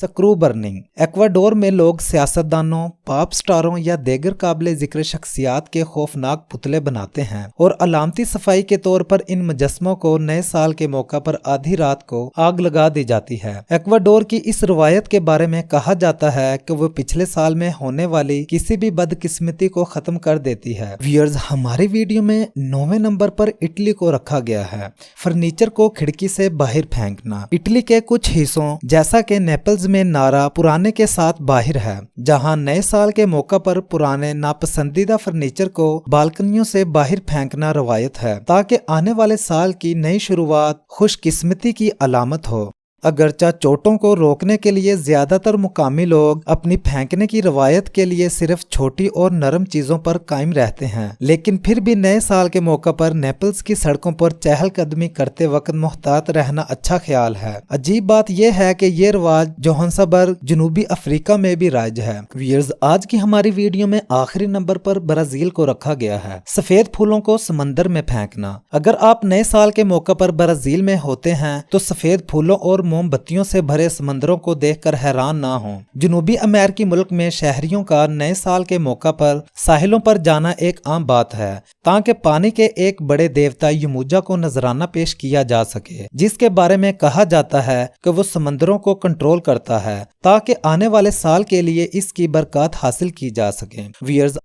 Screw burning. Ecuador में लोग सियासतदानों, pop स्टारों या दीगर काबिल जिक्र शख्सियात के खौफनाक पुतले बनाते हैं और अलामती सफाई के तौर पर इन मुजस्मों को नए साल के मौका पर आधी रात को आग लगा दी जाती है। एक्वाडोर की इस रवायत के बारे में कहा जाता है कि वो पिछले साल में होने वाली किसी भी बदकिस्मती को खत्म कर देती है। व्यूअर्स, हमारी वीडियो में 9वें नंबर पर इटली को रखा गया है। फर्नीचर को खिड़की से बाहर फेंकना। इटली के कुछ हिस्सों जैसा कि नेपल्स में नारा पुराने के साथ बाहर है, जहां नए साल के मौका पर पुराने नापसंदीदा फर्नीचर को बालकनियों से बाहर फेंकना रवायत है ताकि आने वाले साल की नई शुरुआत खुशकिस्मती की अलामत हो। अगरचा चोटों को रोकने के लिए ज्यादातर मुकामी लोग अपनी फेंकने की रवायत के लिए सिर्फ छोटी और नरम चीजों पर कायम रहते हैं, लेकिन फिर भी नए साल के मौका पर नेपल्स की सड़कों पर चहलकदमी करते वक्त मुहतात रहना अच्छा ख्याल है। अजीब बात यह है कि ये रिवाज जोहान्सबर्ग जनूबी अफ्रीका में भी राइज है। व्यूअर्स, आज की हमारी वीडियो में आखिरी नंबर पर ब्राजील को रखा गया है। सफेद फूलों को समंदर में फेंकना। अगर आप नए साल के मौका पर ब्राजील में होते हैं तो सफेद फूलों और मोमबत्तियों से भरे समंदरों को देखकर हैरान ना हो। जनूबी अमेरिकी मुल्क में शहरियों का नए साल के मौका पर साहिलों पर जाना एक आम बात है ताकि पानी के एक बड़े देवता यमूजा को नजराना पेश किया जा सके, जिसके बारे में कहा जाता है कि वो समंदरों को कंट्रोल करता है ताकि आने वाले साल के लिए इसकी बरकत हासिल की जा सके। व्यूअर्स,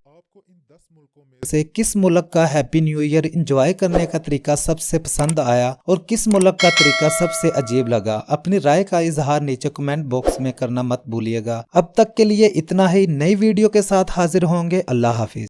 से किस मुल्क का हैप्पी न्यू ईयर एंजॉय करने का तरीका सबसे पसंद आया और किस मुल्क का तरीका सबसे अजीब लगा, अपनी राय का इजहार नीचे कमेंट बॉक्स में करना मत भूलिएगा। अब तक के लिए इतना ही। नई वीडियो के साथ हाजिर होंगे। अल्लाह हाफिज।